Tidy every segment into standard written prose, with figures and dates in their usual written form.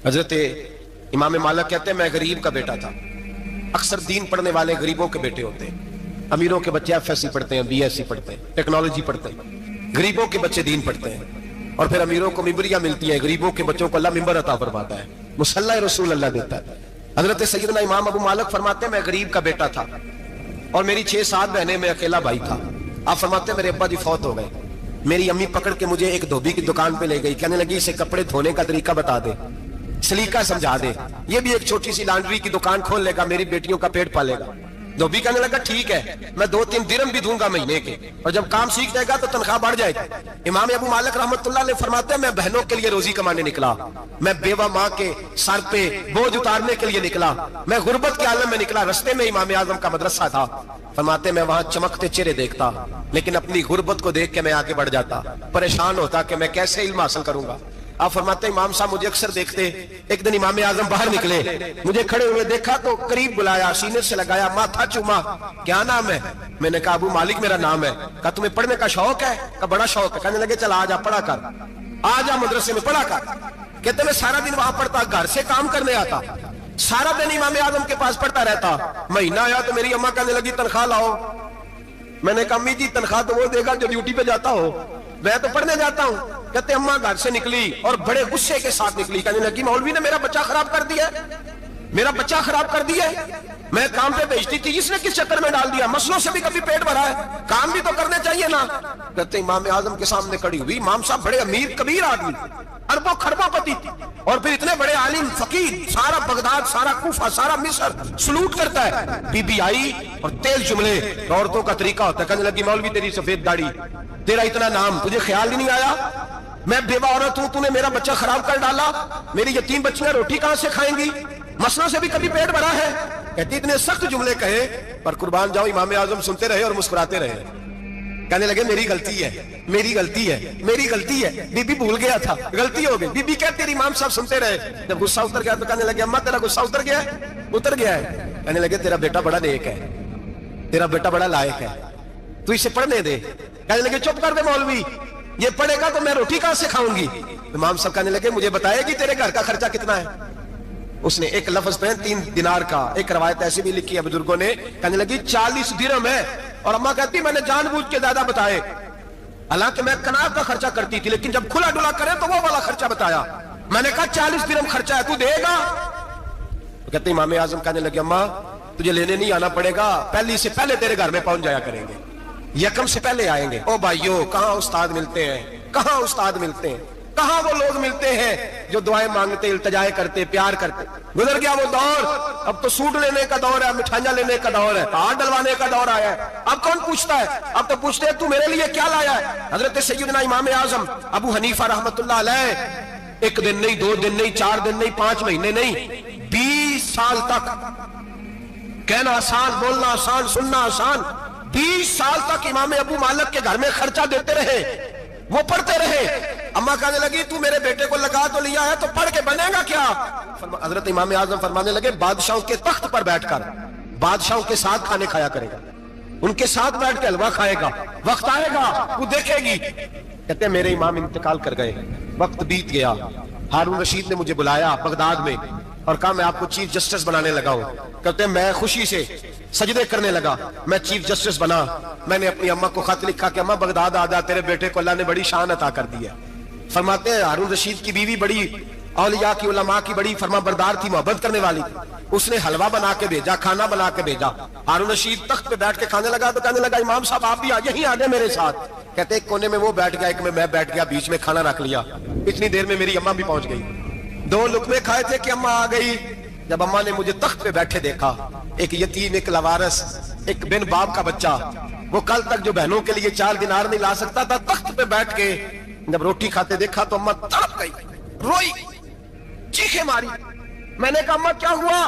حضرت امام مالک کہتے ہیں میں غریب کا بیٹا تھا. اکثر دین پڑھنے والے غریبوں کے بیٹے ہوتے ہیں. امیروں کے بچے ایف ایس سی پڑھتے ہیں, بی ایس سی پڑھتے ہیں, ٹیکنالوجی پڑھتے ہیں. غریبوں کے بچے دین پڑھتے ہیں اور پھر امیروں کو ممبریاں ملتی ہیں. غریبوں کے بچوں کو اللہ ممبر عطا فرماتا ہے, مصلی رسول اللہ دیتا ہے. حضرت سیدنا امام ابو مالک فرماتے ہیں میں غریب کا بیٹا تھا اور میری 6-7 بہنیں, میں اکیلا بھائی تھا. آپ فرماتے ہیں میرے ابا جی فوت ہو گئے. میری امی پکڑ کے مجھے ایک دھوبی کی دکان پہ لے گئی, کہنے لگی اسے کپڑے دھونے کا طریقہ بتا دے, سلیقہ سمجھا دے, یہ بھی ایک چھوٹی سی لانڈری کی دکان کھول لے گا, میری بیٹیوں کا پیٹ پالے گا. دھوبی کہنے لگا ٹھیک ہے, میں 2-3 درہم بھی دوں گا مہینے کے, اور جب کام سیکھ جائے گا تو تنخواہ بڑھ جائے گی. امام ابو مالک رحمت اللہ علیہ فرماتے ہیں میں بہنوں کے لیے روزی کمانے نکلا, میں بیوہ ماں کے سر پہ بوجھ اتارنے کے لیے نکلا, میں غربت کے عالم میں نکلا. رستے میں امام اعظم کا مدرسہ تھا. فرماتے میں وہاں چمکتے چہرے دیکھتا, لیکن اپنی غربت کو دیکھ کے میں آگے بڑھ جاتا, پریشان ہوتا کہ میں کیسے علم حاصل کروں گا. آپ فرماتے ہیں امام صاحب مجھے اکثر دیکھتے. ایک دن امام اعظم باہر نکلے, مجھے کھڑے ہوئے دیکھا تو قریب بلایا, سینے سے لگایا, ماتھا چوما. کیا نام ہے؟ میں نے کہا ابو مالک میرا نام ہے. کہا تمہیں پڑھنے کا شوق ہے؟ کہا بڑا شوق ہے. کہنے لگے چل آ جا پڑھا کر, آ جا مدرسے میں پڑھا کر. کہتے میں سارا دن وہاں پڑھتا, گھر سے کام کرنے آتا, سارا دن امام اعظم کے پاس پڑھتا رہتا. مہینہ آیا تو میری اماں کہنے لگی تنخواہ لاؤ. میں نے کہا امی جی تنخواہ تو وہ دے گا جو ڈیوٹی پہ جاتا ہو, میں تو پڑھنے جاتا ہوں. کہتے اماں گھر سے نکلی اور بڑے غصے کے ساتھ نکلی, کہنے لگی مولوی نے میرا بچہ خراب کر دیا, میرا بچہ خراب کر دیا. میں کام پہ بھیجتی تھی, اس نے کس چکر میں ڈال دیا, مسلوں سے بھی کبھی پیٹ بھرا ہے, کام بھی تو کرنے چاہیے نا. کہتے امام اعظم کے سامنے کھڑی ہوئی, امام صاحب بڑے امیر کبیر آدمی, اربوں خربوں پتی, اور پھر اتنے بڑے عالم فقیر, سارا بغداد, سارا کوفہ, سارا مصر سلوٹ کرتا ہے. بی بی آئی اور تیز جملے, عورتوں کا طریقہ ہوتا ہے. کہنے لگی مولوی تیری سفید داڑھی, تیرا اتنا نام, تجھے خیال ہی نہیں آیا میں بیوہ عورت ہوں, تو نے میرا بچہ خراب کر ڈالا, میری یتیم بچیاں روٹی کہاں سے کھائیں گی, مسئلہ سے بھی کبھی پیٹ بھرا ہے. کہتی اتنے سخت جملے کہے پر قربان جاؤ امام اعظم سنتے رہے اور مسکراتے رہے. کہنے لگے میری غلطی ہے, میری غلطی ہے, میری غلطی ہے, بی بی بھول گیا تھا, غلطی ہو گئی. بی بی کہتی امام صاحب سنتے رہے. جب غصہ اتر گیا تو کہنے لگے اماں تیرا غصہ اتر گیا ہے؟ اتر گیا ہے. کہنے لگے تیرا بیٹا بڑا نیک ہے, تیرا بیٹا بڑا لائق ہے, تو اسے پڑھنے دے. کہنے لگے چپ کر دے مولوی, یہ پڑھے گا تو میں روٹی کہاں سے کھاؤں گی. امام صاحب کہنے لگے مجھے بتائے گی تیرے گھر کا خرچہ کتنا ہے. اس نے ایک لفظ پہ 3 دینار کا, ایک روایت ایسی بھی لکھی ہے بزرگوں نے, کہنے لگی 40 درہم ہے. اور اماں کہتی میں نے جان بوجھ کے زیادہ بتائے, حالانکہ میں کناب کا خرچہ کرتی تھی, لیکن جب کھلا ڈلا کرے تو وہ والا خرچہ بتایا. میں نے کہا 40 درہم خرچہ ہے, تو دے گا؟ کہتے امام اعظم کہنے لگے اماں تجھے لینے نہیں آنا پڑے گا, پہلی سے پہلے تیرے گھر میں پہنچ جایا کریں گے, یکم سے پہلے آئیں گے. او بھائیو کہاں استاد ملتے ہیں, کہاں استاد ملتے ہیں, کہاں وہ لوگ ملتے ہیں جو دعائیں مانگتے, التجائے کرتے, پیار کرتے. گزر گیا وہ دور, اب تو سوٹ لینے کا دور ہے, مٹھائیاں لینے کا دور ہے, ہاتھ ڈلوانے کا دور آیا ہے. اب کون پوچھتا ہے, اب تو پوچھتے ہیں تو میرے لیے کیا لایا ہے. حضرت سیدنا امام اعظم ابو حنیفہ رحمت اللہ علیہ 1 دن نہیں, 2 دن نہیں, 4 دن نہیں, 5 مہینے نہیں, 20 سال تک, کہنا آسان, بولنا آسان, سننا آسان, 20 سال تک امام ابو مالک کے گھر میں خرچہ دیتے رہے, وہ پڑھتے رہے. اماں کہنے لگی تو میرے بیٹے کو لگا تو لیا ہے, تو پڑھ کے بنے گا کیا. حضرت امام اعظم فرمانے لگے بادشاہوں کے تخت پر بیٹھ کر بادشاہوں کے ساتھ کھانے کھایا کرے گا, ان کے ساتھ بیٹھ کے حلوہ کھائے گا, وقت آئے گا وہ دیکھے گی. کہتے ہیں میرے امام انتقال کر گئے, وقت بیت گیا. ہارون رشید نے مجھے بلایا بغداد میں اور کہا میں آپ کو چیف جسٹس بنانے لگا ہوں. کہتے ہیں میں خوشی سے سجدے کرنے لگا, میں چیف جسٹس بنا. میں نے اپنی اماں کو خط لکھا کہ اماں بغداد آ جا, تیرے بیٹے کو اللہ نے بڑی شان عطا کر دی ہے. فرماتے ہیں ہارون رشید کی بیوی بڑی اولیاء کی, علماء کی بڑی فرما بردار تھی, محبت کرنے والی تھی. اس نے حلوہ بنا کے بھیجا, کھانا بنا کے بھیجا. ہارون رشید تخت پہ بیٹھ کے کھانے لگا تو کہنے لگا امام صاحب آپ بھی یہیں آ جائیں میرے ساتھ. کہتے ایک کونے میں وہ بیٹھ گیا, ایک میں بیٹھ گیا, بیچ میں کھانا رکھ لیا. اتنی دیر میں میری اماں بھی پہنچ گئی. 2 لقمے کھائے تھے کہ اماں آ گئی. جب اماں نے مجھے تخت پہ بیٹھے دیکھا, ایک یتیم, ایک لاوارث, ایک بن باپ کا بچہ, وہ کل تک جو بہنوں کے لیے 4 دینار نہیں لا سکتا تھا, تخت پہ بیٹھ کے جب روٹی کھاتے دیکھا تو اماں تڑپ گئی, روئی, چیخیں ماری. میں نے کہا اماں کیا ہوا.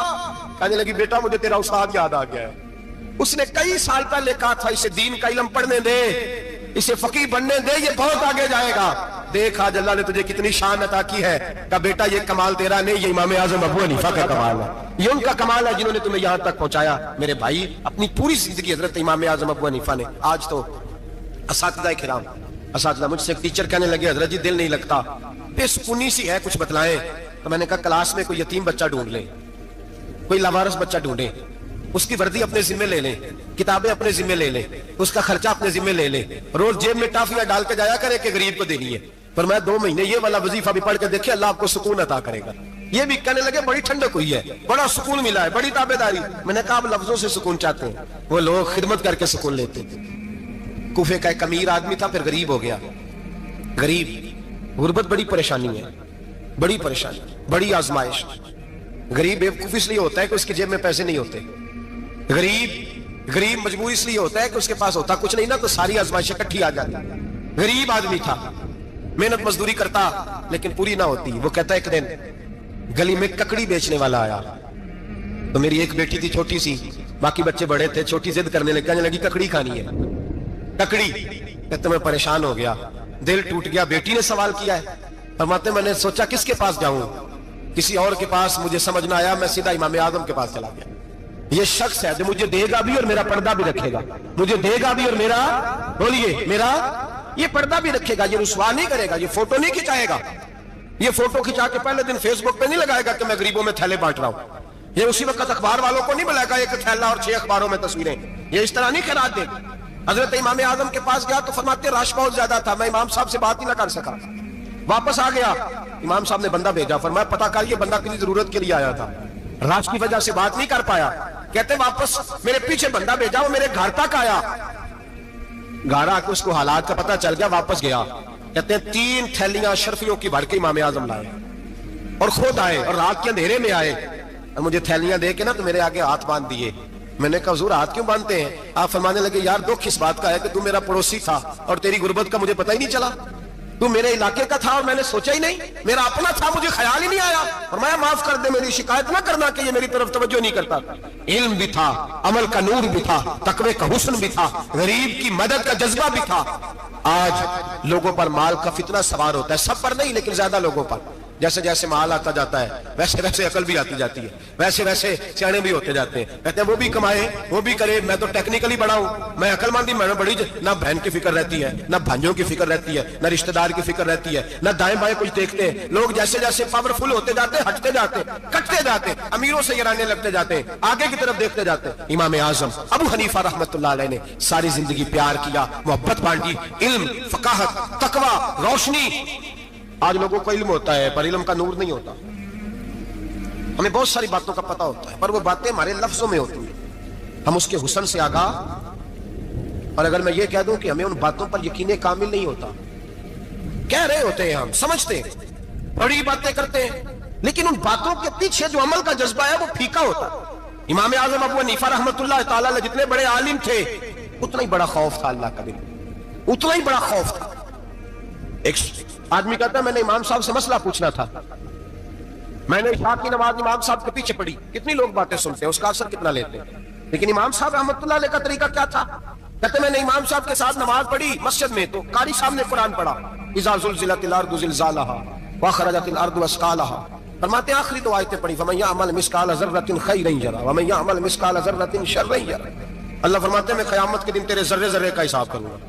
کہنے لگی بیٹا مجھے تیرا استاد یاد آ گیا ہے, اس نے کئی سال پہلے کہا تھا اسے دین کا علم پڑھنے دے, اسے فقیہ بننے دے, یہ بہت آگے جائے گا. دیکھ آج اللہ نے تجھے کتنی شان عطا کی ہے. کہ بیٹا یہ کمال تیرا نہیں, یہ امام اعظم ابو حنیفہ کا کمال ہے, یہ ان کا کمال ہے جنہوں نے تمہیں یہاں تک پہنچایا. میرے بھائی اپنی پوری زندگی حضرت امام اعظم ابو حنیفہ نے. آج تو اساتذہ کرام, اساتذہ مجھ سے ایک ٹیچر کہنے لگے حضرت جی دل نہیں لگتا, بے سکونی سی ہے, کچھ بتلائیں. तो मैंने कहा क्लास में कोई यतीम बच्चा ढूंढ लें, कोई लावारिस बच्चा ढूंढे, उसकी वर्दी अपने जिम्मे ले लें, किताबें अपने जिम्मे ले लें, उसका खर्चा अपने जिम्मे ले लें, रोज जेब में टाफियां डाल के जाया करे कि गरीब को देनी है। पर मैं 2 महीने ये वाला वजीफा भी पढ़ के देखे, अल्लाह आपको सुकून अता करेगा। ये भी कहने लगे बड़ी ठंडक हुई है, बड़ा सुकून मिला है, बड़ी ताबेदारी। मैंने कहा आप लफ्जों से सुकून चाहते हैं, वो लोग खिदमत करके सुकून लेते थे। कूफे का एक अमीर आदमी था, फिर गरीब हो गया। गरीब, गुर्बत बड़ी परेशानी है, बड़ी परेशानी, बड़ी आजमाइश। गरीब बेवकूफ इसलिए होता है कि उसकी जेब में पैसे नहीं होते। गरीब मजबूर इसलिए होता है कि उसके पास होता कुछ नहीं ना, तो सारी आजमाइश इकट्ठी आ जाती। गरीब आदमी था, मेहनत मजदूरी करता लेकिन पूरी ना होती। वो कहता एक दिन गली में ककड़ी बेचने वाला आया, तो मेरी एक बेटी थी छोटी सी, बाकी बच्चे बड़े थे। छोटी जिद करने लगी, कहने लगी ककड़ी खानी है, ककड़ी। कहते मैं परेशान हो गया, दिल टूट गया। बेटी ने सवाल किया है, फरमाते मैंने सोचा किसके पास जाऊं, किसी और के पास मुझे समझ ना आया, मैं सीधा इमाम आजम के पास चला गया। ये शख्स है जो मुझे देगा भी और मेरा पर्दा भी रखेगा, मुझे देगा भी और मेरा, बोलिए, मेरा ये पर्दा भी रखेगा, ये रुसवा नहीं करेगा, ये फोटो नहीं खिंचाएगा, ये फोटो खिंचा के पहले दिन फेसबुक पे नहीं लगाएगा कि मैं गरीबों में थैले बांट रहा हूं। ये उसी वक्त अखबार वालों को नहीं बुलाएगा एक थैला और 6 अखबारों में तस्वीरें, ये इस तरह नहीं खिला दे। हजरत इमाम आजम के पास गया तो फरमाते रश बहुत ज्यादा था, मैं इमाम साहब से बात ही ना कर सका। वापस आ गया, इमाम साहब ने बंदा भेजा, फरमाया पता कर ये बंदा किसी जरूरत के लिए आया था, राज की वजह से बात नहीं कर पाया। कहते वापस मेरे पीछे बंदा भेजा, वो मेरे घर तक आया, घर आके उसको हालात का पता चल गया, वापस गया। कहते हैं 3 थैलियां शर्फियों की भर के इमाम आजम लाए और खुद आए और रात के अंधेरे में आए और मुझे थैलियां दे के ना तो मेरे आगे हाथ बांध दिए। मैंने कहा हुजूर हाथ क्यों बांधते हैं? आप फरमाने लगे यार दुख इस बात का है कि तू मेरा पड़ोसी था और तेरी गुर्बत का मुझे पता ही नहीं चला, तू मेरे इलाके का था और मैंने सोचा ही नहीं, मेरा अपना था, मुझे ख्याल ही नहीं आया। और मैं माफ कर दे, मेरी शिकायत ना करना कि ये मेरी तरफ तवज्जो नहीं करता। इल्म भी था, अमल का नूर भी था, तकवे का हुस्न भी था, गरीब की मदद का जज्बा भी था। आज लोगों पर माल का फितना सवार होता है, सब पर नहीं लेकिन ज्यादा लोगों पर। जैसे जैसे माल आता जाता है वैसे वैसे अकल भी आती जाती है, वैसे वैसे सियाने भी होते जाते हैं। कहते हैं वो भी कमाए वो भी करे, मैं तो टेक्निकली बड़ा हूं, मैं अकलमंदी, मैंने बड़ी, ना बहन की फिक्र रहती है, ना भांजों की फिक्र रहती है, ना रिश्तेदार की फिक्र रहती है, ना दाएं बाएं कुछ देखते हैं। लोग जैसे जैसे पावरफुल होते जाते, हटते जाते, कटते जाते, अमीरों से गिराने लगते जाते, आगे की तरफ देखते जाते। इमाम आजम अबू हनीफा रहमतुल्लाह अलैह ने सारी जिंदगी प्यार किया, मोहब्बत बांटी, इल्म, फकाहत, तकवा, रोशनी। आज लोगों को इल्म होता है पर इल्म का नूर नहीं होता। हमें बहुत सारी बातों का पता होता है पर वो बातें हमारे लफ्जों में होती हैं, हम उसके हुस्न से आगाह। और अगर मैं ये कह दूं कि हमें उन बातों पर यकीन कामिल नहीं होता, कह रहे होते हैं, हम समझते हैं, बड़ी बातें करते हैं, लेकिन उन बातों के पीछे जो अमल का जज्बा है वो फीका होता है। इमाम आजम अबू हनीफा रहमतुल्लाह तआला अलैह जितने बड़े आलिम थे उतना ही बड़ा खौफ था अल्लाह का भी, उतना ही बड़ा खौफ था। एक आदमी कहता है मैंने इमाम साहब से मसला पूछना था, मैंने इशा की नमाज इमाम साहब के पीछे पढ़ी, कितनी लोग बातें सुनते हैं, उसका असर कितना लेते हैं, लेकिन इमाम साहब रहमतुल्लाह अलैह का तरीका क्या था? कहते मैंने इमाम साहब के साथ नमाज पढ़ी मस्जिद में, तो कारी साहब ने कुरान पढ़ा, इज़ा ज़ुलज़िलतिल अर्दु ज़िलज़ालहा व अख़रजतिल अर्दु अस्क़ालहा। फरमाते आखिरी 2 आयतें पढ़ी, फमन यअमल मिस्काल ज़र्रतिन खैरन यरा व मन यअमल मिस्काल ज़र्रतिन शर्रन यरा। अल्लाह फरमाते मैं क़यामत के दिन तेरे जर्रे जर्रे का हिसाब करूंगा,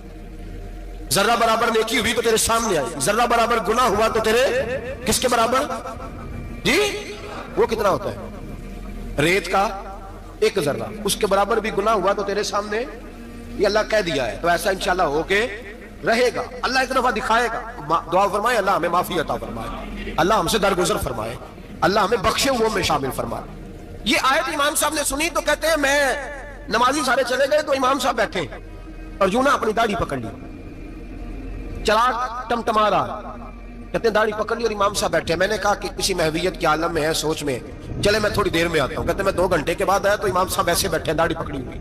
जर्रा बराबर नेकी हुई तो तेरे सामने आई, जर्रा बराबर गुनाह हुआ तो तेरे किसके बराबर जी? वो कितना होता है? रेत का 1 जर्रा, उसके बराबर भी गुनाह हुआ तो तेरे सामने, ये अल्लाह कह दिया है। तो ऐसा इंशाल्लाह होके रहेगा, अल्लाह एक दफा दिखाएगा। दुआ फरमाए अल्लाह हमें माफी अता फरमाए, अल्लाह हमसे दरगुजर फरमाए, अल्लाह हमें बख्शे हुओं में शामिल फरमाए। ये आयत इमाम साहब ने सुनी तो कहते हैं मैं, नमाजी सारे चले गए तो इमाम साहब बैठे और यूं ना अपनी दाढ़ी पकड़ ली, चराग टमटमा रहा, कहते दाढ़ी पकड़ ली और इमाम साहब बैठे। मैंने कहा कि किसी महवियत के आलम में है, सोच में, चले मैं थोड़ी देर में आता हूं। कहते मैं 2 घंटे के बाद आया तो इमाम साहब ऐसे बैठे दाढ़ी पकड़ी हुई।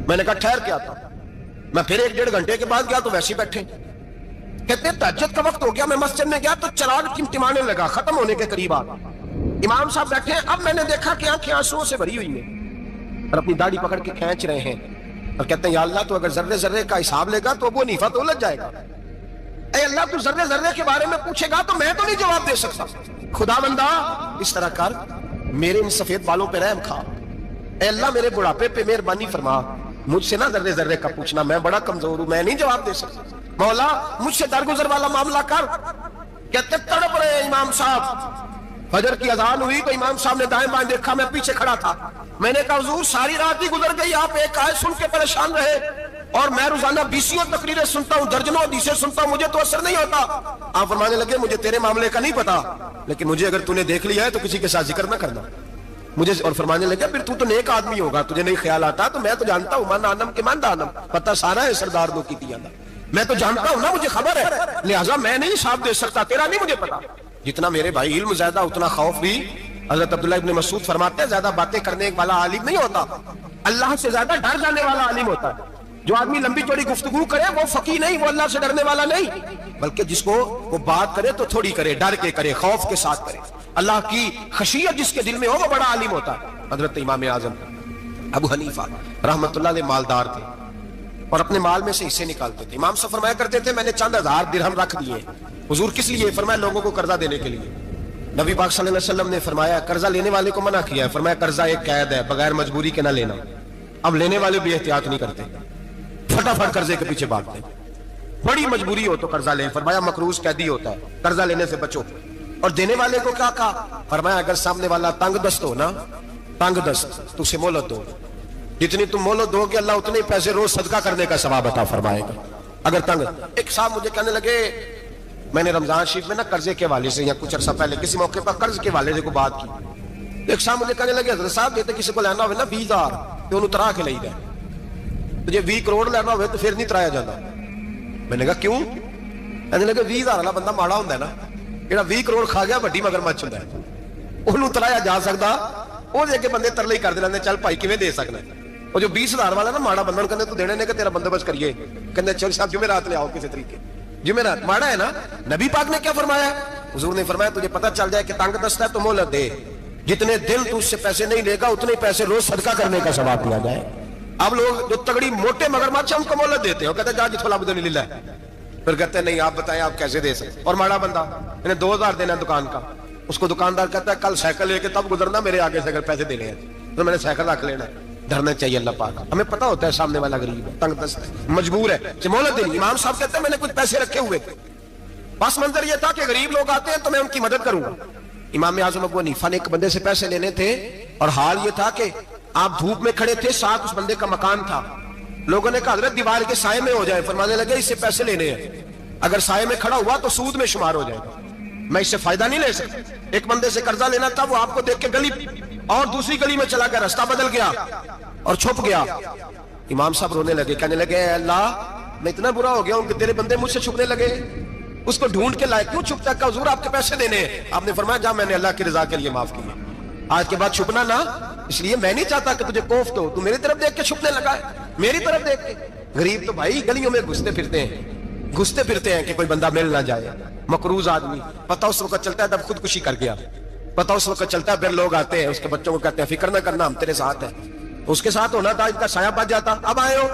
मैंने कहा ठहर के आता हूं। मैं फिर 1-1.5 घंटे के बाद गया तो वैसे बैठे। कहते तहज्जुद का वक्त हो गया, मैं मस्जिद में गया तो चराग टिमटिमाने लगा, खत्म होने के करीब आ गया। इमाम साहब बैठे, अब मैंने देखा कि आंखें आंसुओं से भरी हुई है और अपनी दाढ़ी पकड़ के खींच रहे हैं और कहते हैं या अल्लाह तो अगर जर्रे जर्रे का हिसाब लेगा तो अबू हनीफा तो उलझ जाएगा। ऐ अल्लाह तू जर्रे जर्रे के बारे में पूछेगा तो मैं तो नहीं जवाब दे सकता, खुदा बंदा इस तरह कर, मेरे इन सफेद बालों पे रहम खा, ऐ अल्लाह मेरे बुढ़ापे पे मेहरबानी फरमा, मुझसे ना जर्रे जर्रे का पूछना, मैं बड़ा कमजोर हूं, मैं नहीं जवाब दे सकता, मौला मुझसे दरगुजर वाला मामला कर। कहते तड़प रहे इमाम साहब, फजर की अजान हुई तो इमाम साहब ने दाएं बाएं देखा, मैं पीछे खड़ा था। मैंने कहा हुजूर सारी रात ही गुजर गई, आप एक आयत सुन के परेशान रहे और मैं रोजाना 20 तकरीरें सुनता हूँ, दर्जनों हदीसें सुनता हूँ, मुझे तो असर नहीं होता। आप फरमाने लगे मुझे तेरे मामले का नहीं पता, लेकिन मुझे अगर तूने देख लिया है तो किसी के साथ जिक्र ना करना मुझे। और फरमाने लगे फिर तू तो नेक आदमी होगा, तुझे नहीं ख्याल आता। तो मैं तो जानता हूँ मन आनम के मन दानम, पता सारा है सरदार दो की दिया, मैं तो जानता हूँ ना, मुझे खबर है, लिहाजा मैं नहीं हिसाब दे सकता, तेरा नहीं मुझे पता। जितना मेरे भाई इल्म ज्यादा उतना खौफ भी। हजरत अब्दुल्लाह इब्न मसूद फरमाते हैं ज्यादा बातें करने वाला आलिम नहीं होता, अल्लाह से ज्यादा डर जाने वाला आलिम होता है। जो आदमी लंबी चौड़ी गुफ्तगू करे वो फकीह नहीं, वो अल्लाह से डरने वाला नहीं, बल्कि जिसको वो बात करे तो थोड़ी करे, डर के करे, खौफ के साथ करे। अल्लाह की खशियत जिसके दिल में हो वो बड़ा आलिम होता है। हजरत इमाम आजम अबू हनीफा रहमतुल्लाह अलैह मालदार थे और अपने माल में से हिस्से निकालते थे। इमाम साहब फरमाया करते थे मैंने चंद हजार दिरहम रख दिए। हुजूर किस लिए? फरमाया लोगों को कर्जा देने के लिए। नबी पाक सल्लल्लाहु अलैहि वसल्लम ने फरमाया कर्जा लेने वाले को मना किया है, फरमाया कर्जा एक कैद है, बगैर मजबूरी के ना लेना। अब लेने वाले भी एहतियात नहीं करते, फटाफट कर्जे के पीछे भागते। बड़ी मजबूरी हो तो कर्जा ले, फरमाया मकरूज कैदी होता है, कर्जा लेने से बचो। और देने वाले को क्या कहा? फरमाया अगर सामने वाला तंग दस्त हो ना, तंग दस्त, तो उसे मोहलत दो, जितनी तुम मोहलत दोगे अल्लाह उतने पैसे रोज सदका करने का सवाब अता फरमाएगा। अगर तंग। एक साहब मुझे कहने लगे, मैंने रमजान शरीफ में ना कर्जे के हवाले से या कुछ अर्सा पहले किसी मौके पर कर्ज के हवाले से को बात की। एक साहब मुझे कहने लगे हजरत साहब देते किसी को लेना हो ना 20,000 तो उन्होंने तरा के ली दे, तुझे 20 करोड़ लेना हो तो फिर नहीं तराया जाता। मैंने कहा क्यों? कहने लगे 20,000 वाला बंदा माड़ा होता है ना, ਜਿਹੜਾ 20 ਕਰੋੜ ਖਾ ਗਿਆ ਵੱਡੀ ਮਗਰਮੱਛ ਹੁੰਦਾ ਹੈ, ਉਹਨੂੰ ਤਰਾਇਆ ਜਾ ਸਕਦਾ, ਉਹ ਦੇ ਕੇ ਬੰਦੇ ਤਰਲੇ ਹੀ ਕਰਦੇ ਰਹਿੰਦੇ ਚੱਲ ਭਾਈ ਕਿਵੇਂ ਦੇ ਸਕਦਾ। ਉਹ ਜੋ 20,000 ਵਾਲਾ ਨਾ ਮਾੜਾ ਬੰਦਾ ਨੂੰ ਕਹਿੰਦੇ ਤੂੰ ਦੇਣੇ ਨੇ ਕਿ ਤੇਰਾ ਬੰਦੋਬਸਤ ਕਰੀਏ, ਕਹਿੰਦੇ ਚਲ ਸਾਹਿਬ जुमेरात ले आओ किसी तरीके। जुमेरात माड़ा है ना। नबी पाक ने क्या फरमाया? हुजूर ने फरमाया तुझे पता चल जाए कि तंग दस्त है तो मोहलत दे, जितने दिल तू उससे पैसे नहीं लेगा उतने पैसे रोज सदका करने का सवाब दिया जाए। अब लोग जो तगड़ी मोटे मगरमच्छ है उनको मोहलत देते हो, कहते जा जिथों लब नहीं लीला, फिर कहते नहीं आप बताएं आप कैसे दे सकते। और माड़ा बंदा इन्हें 2,000 देना दुकान का, उसको दुकानदार कहता है कल साइकिल लेके तब गुजरना मेरे आगे से अगर पैसे देने हैं तो मैंने साइकिल रख लेना। डरना चाहिए अल्लाह पाक। हमें पता होता है सामने वाला गरीब है, तंग दस्त है, मजबूर है, मोहलत देनी। इमाम साहब कहते हैं मैंने कुछ पैसे रखे हुए थे, बस मंजर ये था कि गरीब लोग आते हैं तो मैं उनकी मदद करूंगा। इमाम आजम अबू हनीफा ने एक बंदे से पैसे लेने थे और हाल ये था कि आप धूप में खड़े थे, साथ उस बंदे का मकान था। लोगों ने कहा हजरत दीवार के साए में हो जाए, फरमाने लगे इससे पैसे लेने हैं, अगर साए में खड़ा हुआ तो सूद में शुमार हो जाएगा, मैं इससे फायदा नहीं ले सकता। एक बंदे से कर्जा लेना था, वो आपको देख के गली और दूसरी गली में चला गया, रास्ता बदल गया और छुप गया। इमाम साहब रोने लगे, कहने लगे अल्लाह मैं इतना बुरा हो गया हूं कि तेरे बंदे मुझसे छुपने लगे, उसको ढूंढ के लाए, क्यों छुपता है? हुजूर आपके पैसे देने हैं। आपने फरमाया जा मैंने अल्लाह की रजा के लिए माफ किया, आज के बाद छुपना ना, इसलिए मैं नहीं चाहता कि तुझे कोफ्त हो, तू मेरी तरफ देख के छुपने लगा है, मेरी तरफ देख के। गरीब तो भाई गलियों में घुसते फिरते हैं कि कोई बंदा मिल ना जाए। मकरूज आदमी पता उस वक्त चलता है तब खुदकुशी कर गया, पता उस वक्त चलता है फिर लोग आते हैं उसके बच्चों को कहते हैं फिक्र ना करना हम तेरे साथ हैं, उसके साथ होना था इनका साया बच जाता। अब आए हो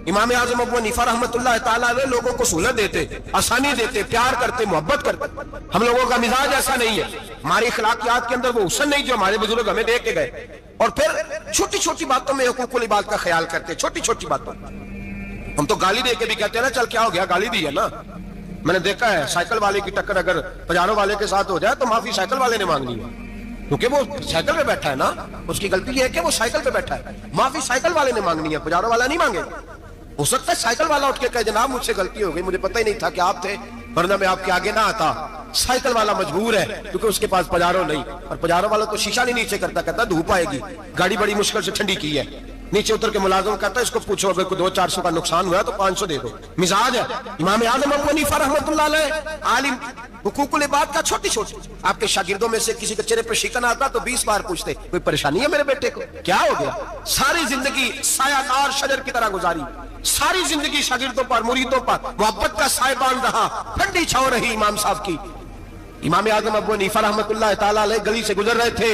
इमाम आजम अबू हनीफा रहमतुल्लाह ताला अलैह लोगों को सहूलत देते, आसानी देते, प्यार करते, मोहब्बत करते। हम लोगों का मिजाज ऐसा नहीं है, हमारी अखलाकियात के अंदर वो हुस्न नहीं जो हमारे बुजुर्ग हमें दे के गए। और फिर छोटी छोटी बातों में हुकूकुल इबाद का ख्याल करते, छोटी छोटी बातों। हम तो गाली दे के भी कहते हैं ना चल क्या हो गया, गाली दी है ना। मैंने देखा है साइकिल वाले की टक्कर अगर पजारो वाले के साथ हो जाए तो माफी साइकिल वाले ने मांगनी है, क्योंकि वो साइकिल पे बैठा है ना, उसकी गलती ये है कि वो साइकिल पे बैठा है, माफी साइकिल वाले ने मांगनी है, पजारो वाला नहीं मांगेगा। हो सकता है साइकिल वाला उठ के कहे जनाब मुझसे गलती हो गई, मुझे पता ही नहीं था कि आप थे, वरना मैं आपके आगे ना आता। साइकिल वाला मजबूर है क्योंकि उसके पास पजारो नहीं, और पजारो वाला तो शीशा नहीं नीचे करता, कहता धूप आएगी, गाड़ी बड़ी मुश्किल से ठंडी की है, नीचे उतर के मुलाजिम कहता है इसको पूछो अगर कोई 200-400 का नुकसान हुआ तो 500 दे दो। मिजाज है इमाम आजम अबू हनीफा रहमतुल्लाह अलैह आलिम, हुकूकुल इबाद का छोटी छोटी। आपके शागिर्दों में से किसी के चेहरे पर शिकन आता तो 20 बार पूछते कोई परेशानी है मेरे बेटे को, क्या हो गया। सारी जिंदगी सायादार शजर की तरह गुजारी, सारी जिंदगी शागिर्दों पर मुरीदों पर मोहब्बत का सायबान रहा, ठंडी छांव रही इमाम साहब की। इमाम आजम अबू हनीफा रहमतुल्लाह ताला अलैह गली से गुजर रहे थे,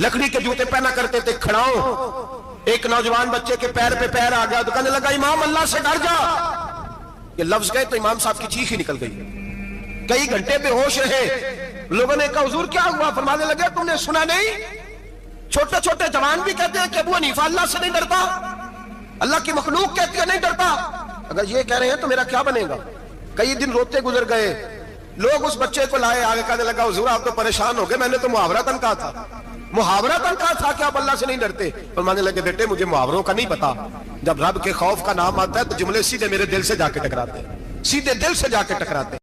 लकड़ी के जूते पहना करते थे, खड़ाओ एक नौजवान बच्चे के पैर पे पैर आ गया तो कहने लगा इमाम अल्लाह से डर जा। ये लफ्ज गए तो इमाम साहब की चीख ही निकल गई, कई घंटे बेहोश रहे। लोगों ने कहा हुजूर क्या हुआ? फरमाने लगे तुमने सुना नहीं, छोटे छोटे जवान भी कहते हैं कि अबू हनीफा अल्लाह से नहीं डरता, अल्लाह की मखलूक कहती है नहीं डरता। अगर ये कह रहे हैं तो मेरा क्या बनेगा। कई दिन रोते गुजर गए, لوگ اس بچے کو لائے, آگے کہنے لگا حضور آپ تو پریشان ہو گئے, میں نے تو محاورتاً کہا تھا, محاورتاً کہا تھا کہ آپ اللہ سے نہیں ڈرتے. فرمانے لگے بیٹے مجھے محاوروں کا نہیں پتا, جب رب کے خوف کا نام آتا ہے تو جملے سیدھے میرے دل سے جا کے ٹکراتے ہیں, سیدھے دل سے جا کے ٹکراتے ہیں.